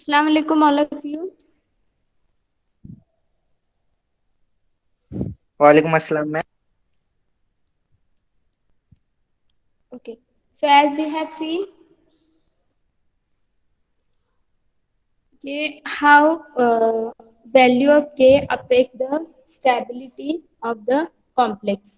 अस्सलाम वालेकुम all of you. वालेकुम अस्सलाम ma'am. Okay. So as we have seen, how value of k affect the stability of the complex.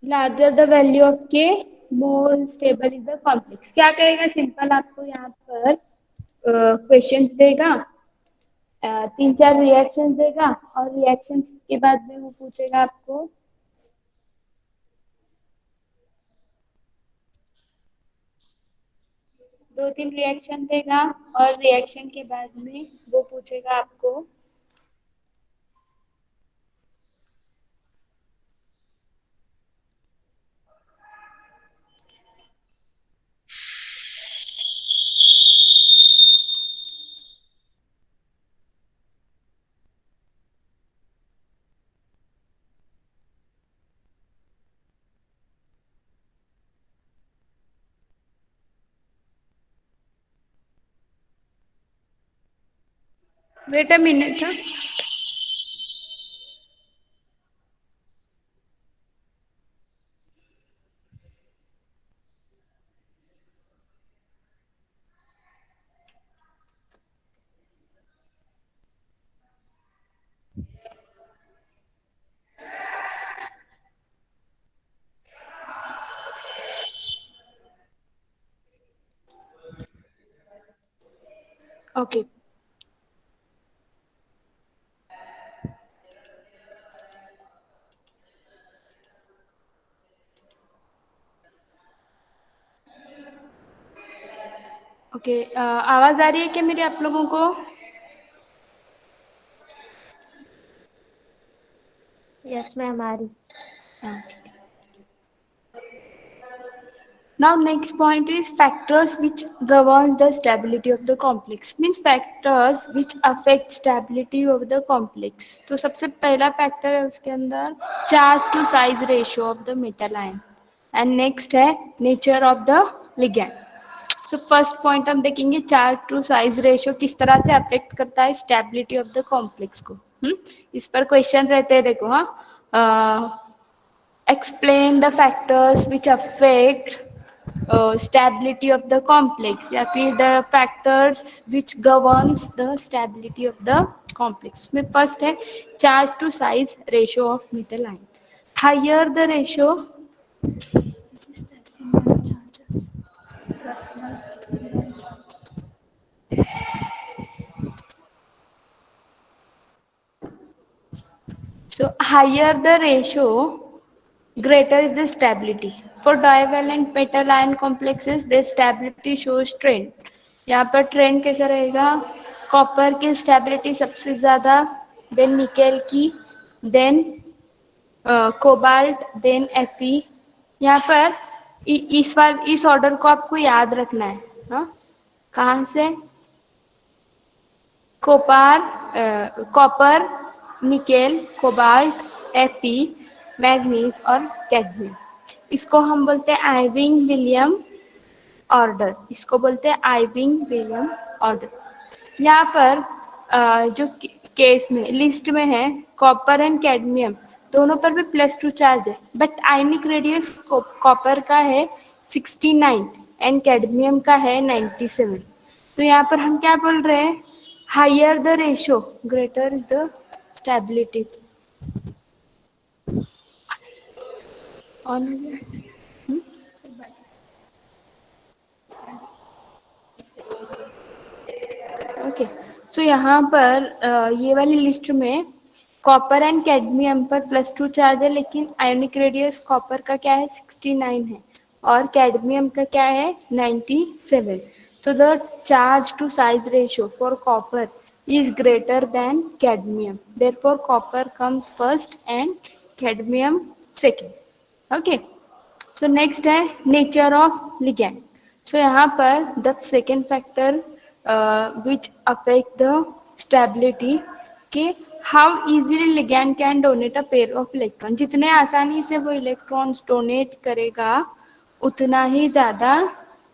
Larger the value of k, more stable is the complex. क्या करेगा? Simple आपको यहाँ पर questions देगा, तीन चार रिएक्शंस देगा और रिएक्शंस के बाद में वो पूछेगा आपको दो तीन रिएक्शन देगा और रिएक्शन के बाद में वो पूछेगा आपको wait a minute. Okay. Okay. आवाज आ रही है क्या मेरी आप लोगों को? यस मैम आ रही। Now next point is factors which governs the stability of the complex. Means factors which affect stability of the complex. तो सबसे पहला फैक्टर है उसके अंदर charge to size ratio of the metal ion and next है nature of the ligand. So first point हम देखेंगे charge to size ratio किस तरह से अफेक्ट करता है स्टेबिलिटी ऑफ द कॉम्प्लेक्स को. इस पर क्वेश्चन रहते हैं, देखो. हाँ, explain the factors which affect stability of the complex या फिर the factors which governs the stability of the complex. में first है charge to size ratio of metal ion. Higher the ratio, this is the SML charges, personal SML charges. So higher the ratio, greater is the stability. For divalent metal ion complexes, their stability shows trend. यहाँ पर trend कैसा रहेगा? Copper की stability सबसे ज़्यादा, then nickel की, then cobalt, then एफी. यहाँ पर इस ऑर्डर को आपको याद रखना है. हाँ, कहाँ से? Kopar copper, nickel, cobalt, एफी, manganese और कैडमियम. इसको हम बोलते हैं आइविंग विलियम ऑर्डर. इसको बोलते हैं आइविंग विलियम ऑर्डर. यहाँ पर जो केस में लिस्ट में है कॉपर एंड कैडमियम दोनों पर भी +2 चार्ज है, बट आयनिक रेडियस कॉपर का है 69 एंड कैडमियम का है 97. तो यहाँ पर हम क्या बोल रहे हैं? Higher the ratio greater the stability. On okay. So यहाँ पर ये वाली लिस्ट में कॉपर एंड कैडमियम पर +2 चार्ज है, लेकिन आयोनिक रेडियस कॉपर का क्या है 69 है और कैडमियम का क्या है 97. तो the charge to size ratio for copper is greater than cadmium. Therefore, copper comes first and cadmium second. Okay. So next है nature of ligand. So यहाँ पर the second factor which affect the stability कि how easily ligand can donate a pair of electron. जितने आसानी से वो electrons donate करेगा उतना ही ज़्यादा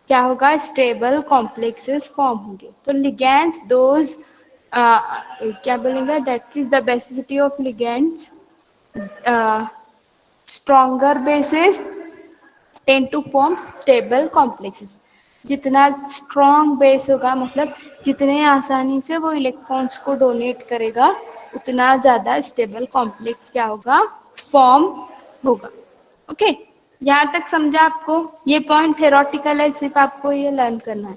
क्या होगा, स्टेबल कॉम्प्लेक्सेस फॉर्म होंगे। तो लिगैंड्स दोज क्या बोलेंगे, that is the basicity of ligands, stronger bases tend to form stable complexes. जितना स्ट्रॉन्ग बेस होगा, मतलब जितने आसानी से वो इलेक्ट्रॉन्स को डोनेट करेगा, उतना ज़्यादा स्टेबल कॉम्प्लेक्स क्या होगा, फॉर्म होगा। ओके, यहाँ तक समझा आपको? ये पॉइंट थेरोटिकल है, सिर्फ आपको ये लर्न करना है।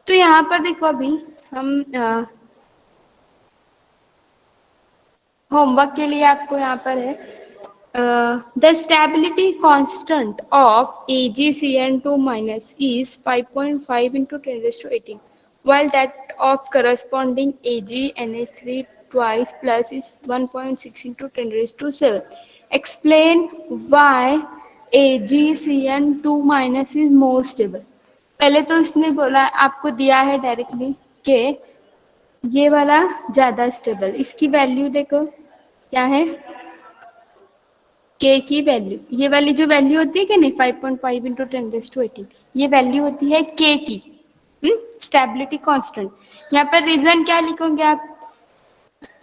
तो यहाँ पर देखो, अभी हम होमवर्क के लिए आपको यहाँ पर है, the stability constant of AgCN2 minus is 5.5 into 10 raised to 18, while that of corresponding AgNH3 twice plus is 1.6 into 10 raised to 7. Explain why AgCN2 minus is more stable. पहले तो इसने बोला, आपको दिया है डायरेक्टली कि ये वाला ज़्यादा स्टेबल, इसकी वैल्यू देखो क्या है, के की वैल्यू, ये वाली जो वैल्यू होती है कि नहीं, 5.5 इंटू 10⁻18, ये वैल्यू होती है के की, स्टेबिलिटी कांस्टेंट। यहाँ पर रीजन क्या लिखोगे आप,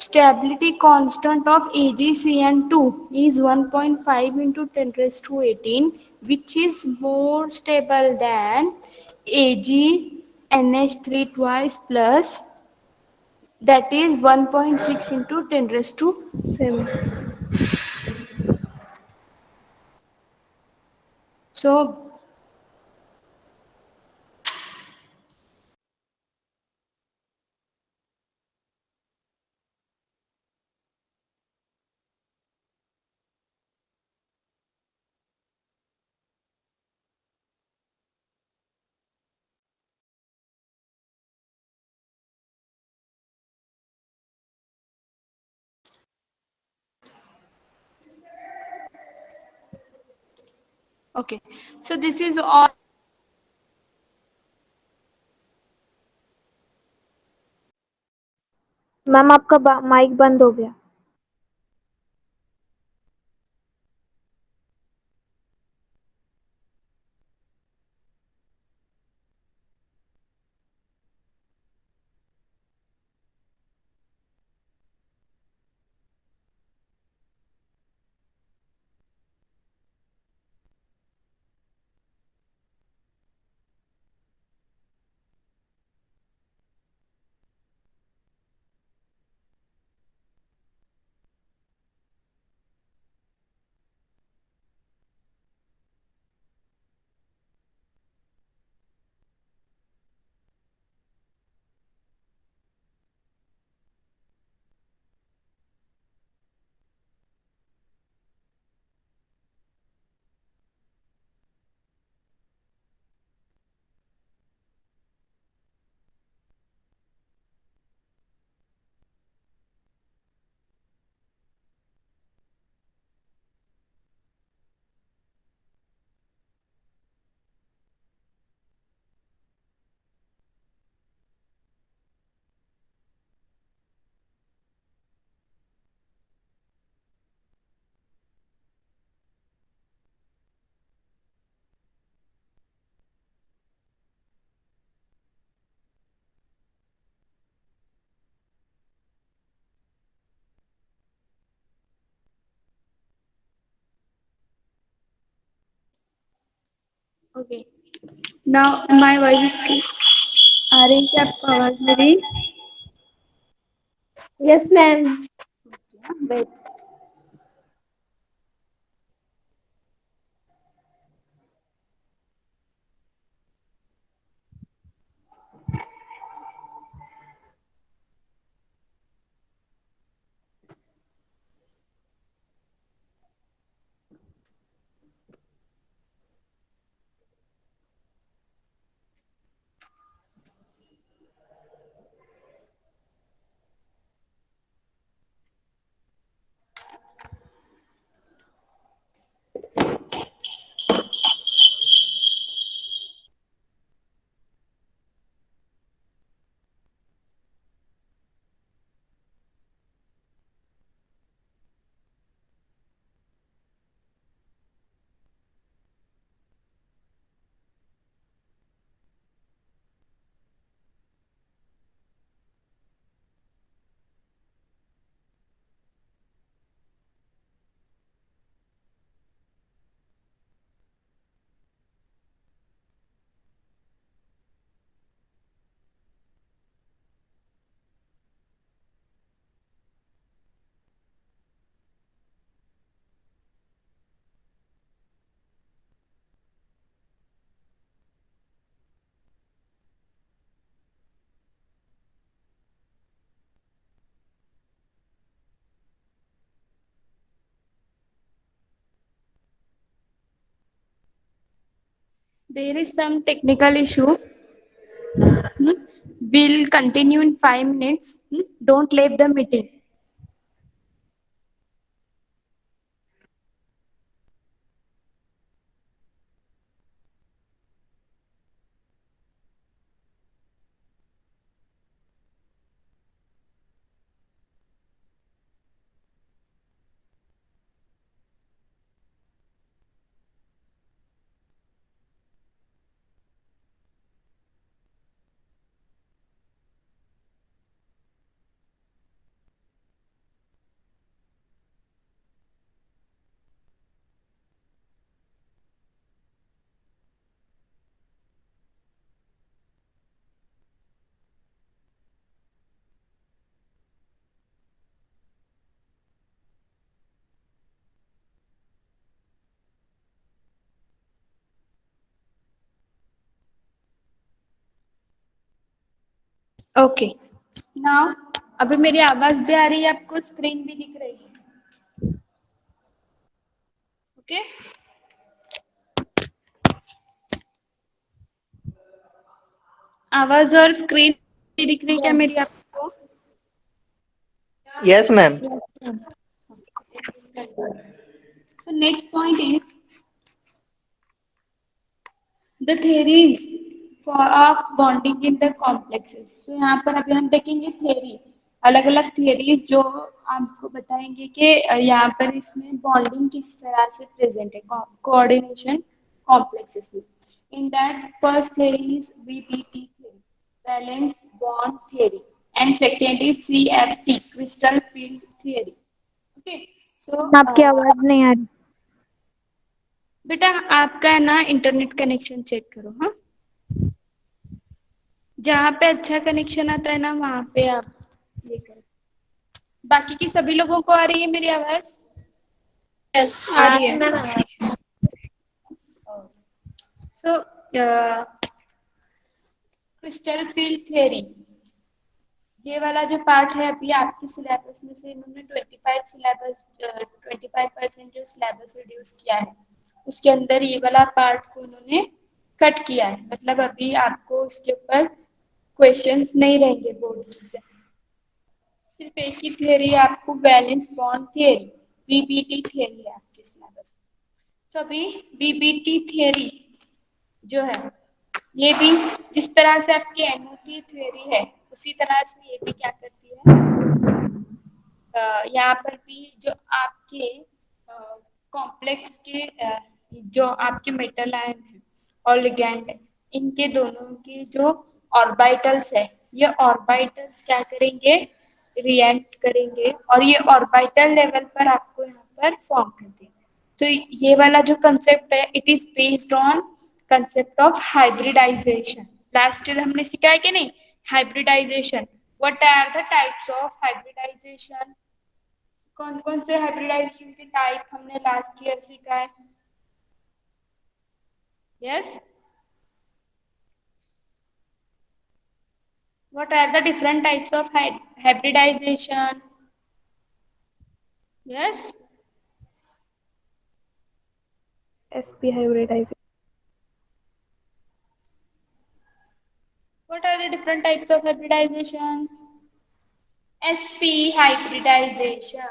stability constant of AgCN2 is 1.5 into 10⁻18, which is more stable than AgNH3 twice plus, that is 1.6 into 10⁻7. So okay, so this is all. Ma'am आपका माइक बंद हो गया। Okay. Now my voice is clear. आ रही है क्या आपको आवाज मेरी? Yes ma'am. Wait. there is some technical issue. Hmm? We'll continue in 5 minutes. Don't leave the meeting. Okay now अभी मेरी आवाज भी आ रही है आपको स्क्रीन भी दिख रही है ओके आवाज और स्क्रीन भी दिख रही है क्या मेरी आपको Yes, ma'am. so next point is the theories for of bonding in the complexes so यहाँ पर अभी हम देखेंगे theory अलग अलग theories जो आपको बताएंगे कि यहाँ पर इसमें bonding किस तरह से present है coordination complexes में in that first theory is VBT theory valence bond theory and second is CFT crystal field theory okay so आपकी आवाज नहीं आ रही। बेटा आपका है ना इंटरनेट कनेक्शन चेक करो हाँ जहाँ पे अच्छा कनेक्शन आता है ना वहां पे आप ये करो बाकी की सभी लोगों को आ रही है मेरी आवाज यस आ रही है सो क्रिस्टल फील्ड थ्योरी ये वाला जो पार्ट है अभी आपके सिलेबस में से इन्होंने 25% जो सिलेबस रिड्यूस किया है उसके अंदर ये वाला पार्ट को उन्होंने कट किया है मतलब अभी आपको उसके ऊपर क्वेश्चंस नहीं रहेंगे बोर्ड से सिर्फ एक ही थ्योरी आपको valence bond theory BBT theory है आपके सिलेबस तो अभी बीबीटी थ्योरी जो है ये भी जिस तरह से आपकी एनओटी थ्योरी है उसी तरह से ये भी क्या करती है यहाँ पर भी जो आपके कॉम्प्लेक्स के जो आपके मेटल आयन है और लिगैंड है इनके दोनों के जो ऑर्बिटल्स है ये ऑर्बिटल्स क्या करेंगे रिएक्ट करेंगे और ये ऑर्बिटल लेवल पर आपको यहाँ पर फॉर्म कर देंगे तो ये वाला जो कंसेप्ट है it is based on concept of hybridization last year हमने सीखा है कि नहीं hybridization what are the types of hybridization कौन कौन से हाइब्रिडाइजेशन के टाइप हमने लास्ट ईयर सीखा है yes what are the different types of hybridization yes sp hybridization what are the different types of hybridization sp hybridization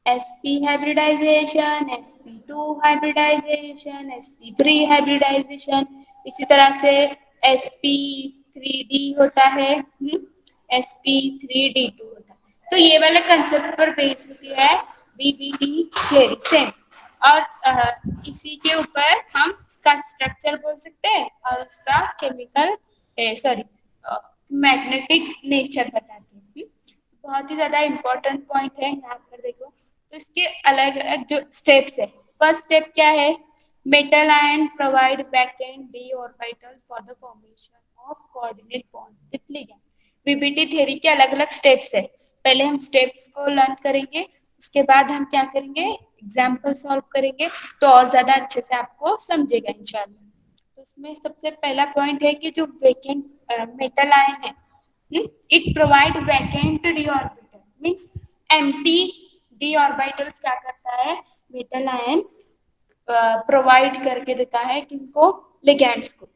sp hybridization sp2 hybridization sp3 hybridization इसी तरह से sp3d होता है sp3d2 होता है तो ये वाला कंसेप्ट पर बेस होती है बीबीटी थ्योरी सेम और इसी के ऊपर हम इसका स्ट्रक्चर बोल सकते हैं और उसका केमिकल सॉरी मैग्नेटिक नेचर बताते हैं बहुत ही ज्यादा इंपॉर्टेंट पॉइंट है यहाँ पर देखो तो इसके अलग अलग जो स्टेप्स है फर्स्ट स्टेप क्या है metal ion provide backend D orbital for the formation of coordinate bond with ligand BBT theory के अलग अलग स्टेप्स है पहले हम स्टेप्स को लर्न करेंगे उसके बाद हम क्या करेंगे एग्जाम्पल सॉल्व करेंगे तो और ज्यादा अच्छे से आपको समझेगा इंशाल्लाह तो उसमें सबसे पहला पॉइंट है कि जो वेकेंट मेटल आयन है it provide vacant d orbital means empty d orbitals क्या करता है मेटल आयन प्रोवाइड करके देता है किसको, लिगेंड्स को.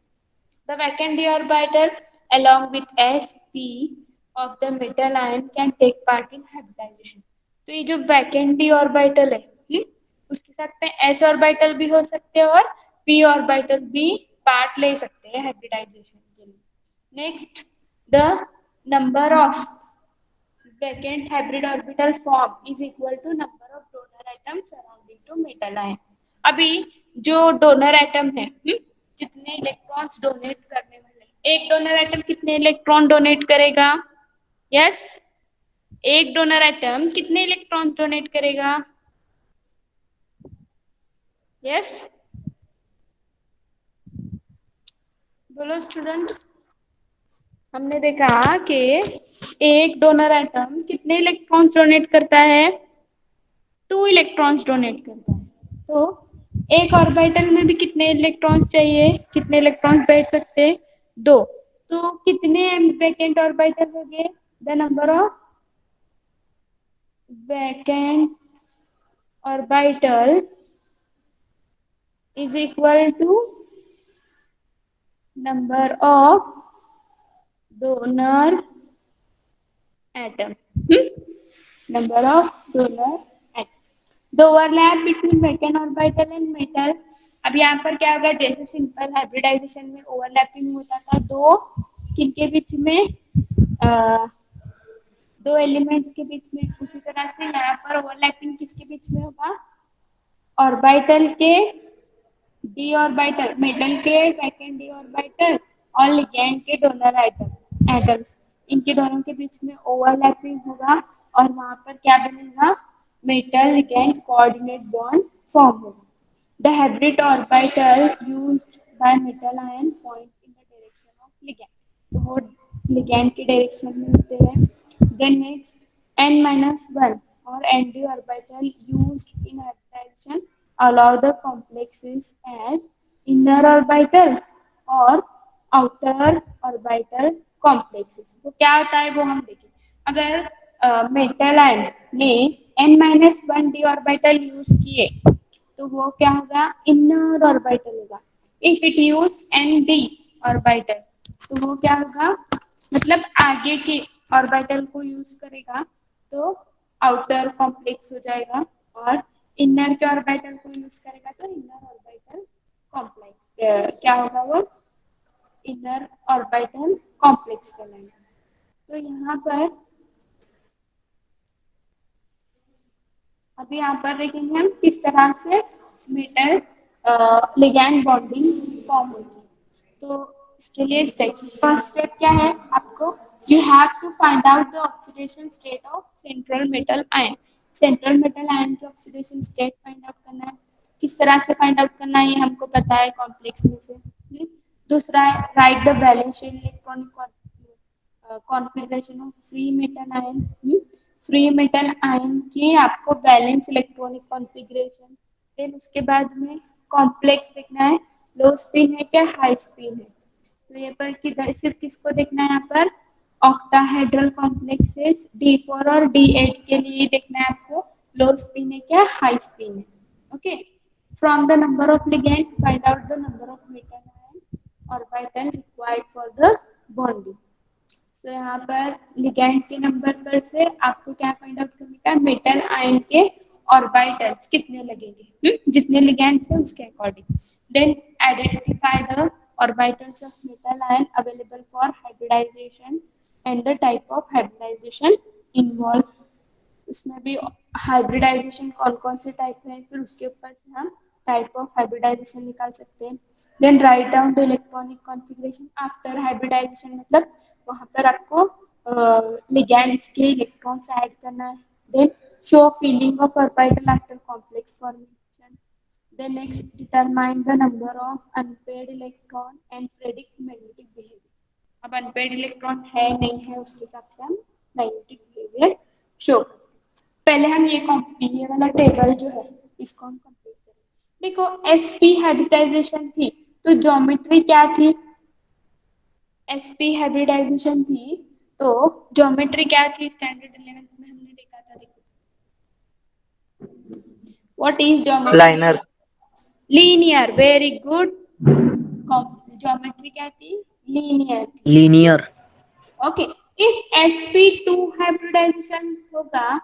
The vacant d orbital along with sp of the metal ion can take part in hybridization. तो ये जो vacant d orbital है, उसके साथ में s orbital भी हो सकते हैं और p orbital भी पार्ट ले सकते हैं हाइब्रिडाइजेशन के लिए. Next, the number of vacant hybrid orbital form is equal to number of donor atoms surrounding to metal ion. अभी जो डोनर एटम है, जितने इलेक्ट्रॉन्स डोनेट करने वाले, एक डोनर एटम कितने इलेक्ट्रॉन डोनेट करेगा? यस, एक डोनर एटम कितने इलेक्ट्रॉन्स डोनेट करेगा? यस, बोलो स्टूडेंट. हमने देखा कि एक डोनर एटम कितने इलेक्ट्रॉन्स डोनेट करता है? 2 इलेक्ट्रॉन्स डोनेट करता है. तो एक ऑर्बिटल में भी कितने इलेक्ट्रॉन्स चाहिए? कितने इलेक्ट्रॉन्स बैठ सकते हैं? 2. तो कितने वैकेंट ऑर्बिटल हो गए? The number of vacant orbital is equal to number of donor atom. number of donor atom. The overlap between vacant orbital and metal. अब यहाँ पर क्या होगा, जैसे सिंपल हाइब्रिडाइजेशन में ओवरलैपिंग होता था दो किनके बीच में, दो एलिमेंट्स के बीच में, उसी तरह से यहाँ पर ओवरलैपिंग किसके बीच में होगा? ऑर्बिटल के डी ऑर्बिटल, मेटल के वैकेंट डी ऑर्बिटल और लिगैंड के डोनर एटम्स, इनके दोनों के बीच में ओवरलैपिंग होगा और वहां पर क्या बनेगा? Metal ligand coordinate bond form होगा. The hybrid orbital used by metal ion point in the direction of ligand. तो वो लिगैंड के डायरेक्शन में होते हैं. Then next, n-1 or nd orbital used in hybridization allow the complexes as inner orbital or outer orbital complexes. वो क्या होता है वो हम देखें. अगर मेटल आयन ने n-1 d orbital यूज किए तो वो क्या होगा? इनर ऑर्बिटल होगा. If it use nd orbital तो वो क्या होगा? मतलब आगे के ऑर्बिटल को यूज करेगा तो आउटर कॉम्प्लेक्स हो जाएगा और इनर के ऑर्बिटल को यूज करेगा तो इनर ऑर्बिटल कॉम्प्लेक्स क्या होगा? वो इनर ऑर्बिटल कॉम्प्लेक्स कहलाएगा. तो यहाँ पर अभी यहाँ पर देखेंगे हम किस तरह से मेटल लिगैंड बॉन्डिंग फॉर्म होगी. तो इसके लिए स्टेप्स, फर्स्ट स्टेप क्या है आपको? You have to find out the oxidation state of central metal ion. Central metal ion के ऑक्सीडेशन स्टेट फाइंड आउट करना है. किस तरह से फाइंड आउट करना है ये हमको पता है कॉम्प्लेक्स में से. दूसरा है right the balance electronic configuration of free metal ion. Free metal ion की आपको बैलेंस इलेक्ट्रॉनिक कॉन्फ़िगरेशन. देन उसके बाद में कॉम्प्लेक्स देखना है, लो स्पिन है क्या हाई स्पिन है. तो ये पर किधर सिर्फ किसको देखना है? यहाँ पर ऑक्टाहेड्रल कॉम्प्लेक्सेस D4 और D8 के लिए देखना है आपको लो स्पिन है क्या हाई स्पिन है. Okay, from the number of ligand find out the number of metal ion orbital required for the bonding. So यहाँ पर लिगैंड के नंबर पर से आपको क्या फाइंड आउट करने का? मेटल आयन के ऑर्बिटल्स कितने लगेंगे, जितने लिगैंड्स है उसके according. Then identify the orbitals of metal ion available for hybridization and the type of hybridization involve. उसमें भी हाइब्रिडाइजेशन कौन कौन से टाइप है, फिर उसके ऊपर से हम टाइप ऑफ हाइब्रिडाइजेशन निकाल सकते हैं. Then write down the electronic configuration after hybridization, मतलब वहां पर आपको लिगैंड्स के इलेक्ट्रॉन्स ऐड करना है. Then show filling of orbital after complex formation. Then next determine the number of unpaired electron and predict magnetic behaviour. अब unpaired electron है नहीं है उसके हिसाब से हम मैग्नेटिक बिहेवियर शो. पहले हम ये वाला टेबल जो है इसको हम कंप्लीट करें. देखो sp हाइब्रिडाइजेशन थी तो ज्योमेट्री क्या थी? sp हाइब्रिडाइजेशन थी तो ज्योमेट्री क्या थी? स्टैंडर्ड 11th में हमने देखा था. देखो what is geometry? Linear. Linear, very good. Geometry क्या थी? Linear. Linear. Okay, if sp2 hybridization होगा,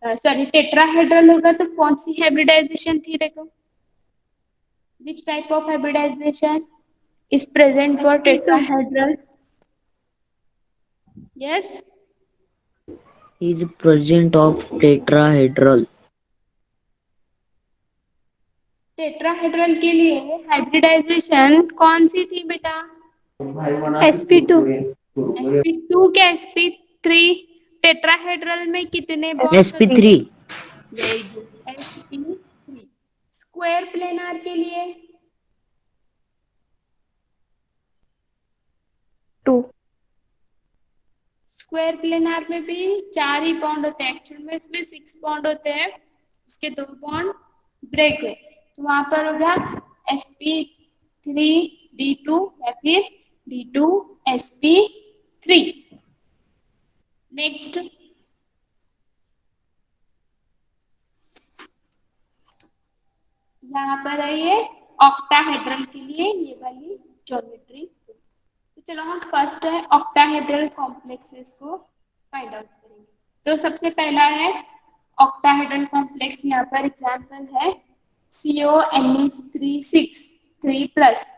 सॉरी टेट्राहेड्रल होगा, तो कौन सी हाइब्रिडाइजेशन थी? देखो, which type of hybridization is present for sp2 tetrahedral? Yes, Is present of tetrahedral. Tetrahedral के लिए हाइब्रिडाइजेशन कौन सी थी बेटा? sp2 sp2 के sp3। टेट्राहेड्रल में कितने बॉन्ड्स होते हैं? sp3. Very good, sp3। Square planar के लिए 2. स्क्वायर प्लेनार में भी 4 ही बॉन्ड होते हैं, एक्चुअल में इसमें 6 बॉन्ड होते हैं, उसके 2 बॉन्ड ब्रेक हुए, तो वहां पर होगा sp3d2 या फिर d2sp3। नेक्स्ट, यहाँ पर है ये ऑक्टाहेड्रल के लिए ये वाली ज्योमेट्री। तो चलो हम फर्स्ट है ऑक्टाहेड्रल कॉम्प्लेक्सेस को फाइंड आउट करेंगे। तो सबसे पहला है ऑक्टाहेड्रल कॉम्प्लेक्स, यहाँ पर एग्जांपल है CONH3 3 plus.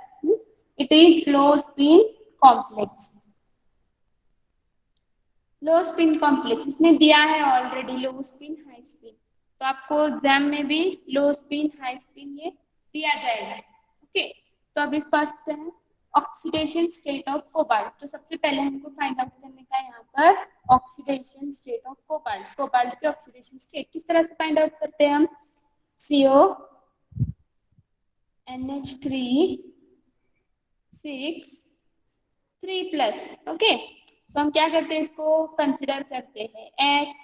It is low spin complex. Low spin complex इसने दिया है ऑलरेडी, लो स्पिन हाई स्पिन, तो आपको एग्जाम में भी लो स्पिन हाई स्पिन ये दिया जाएगा। ओके, तो अभी फर्स्ट है ऑक्सीडेशन स्टेट ऑफ कोबाल्ट। तो सबसे पहले हमको फाइंड आउट करने का यहाँ पर oxidation state of cobalt. Cobalt के ऑक्सीडेशन स्टेट किस तरह से फाइंड आउट करते हैं हम? CONH3 6 3 plus. ओके, तो हम क्या करते हैं, इसको कंसिडर करते हैं x,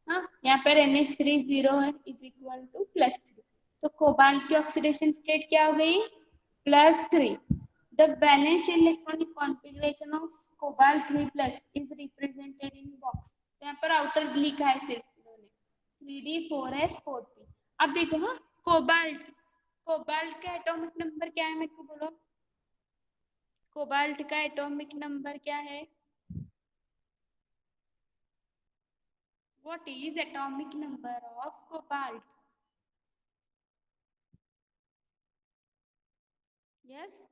हाँ यहाँ पर NH3 0 है इज इक्वल टू +3, तो कोबाल्ट की ऑक्सीडेशन स्टेट क्या हो गई? +3। The balance electronic configuration of cobalt 3 plus is represented in box. तो यहाँ पर आउटर लिखा है सिर्फ इन्होंने 3d4s 4p। अब देखो, हाँ कोबाल्ट, कोबाल्ट का एटॉमिक नंबर क्या है? मेरे को बोलो, कोबाल्ट का एटॉमिक नंबर क्या है? What is atomic number of cobalt? Yes,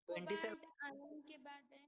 27. Cobalt ion के बाद है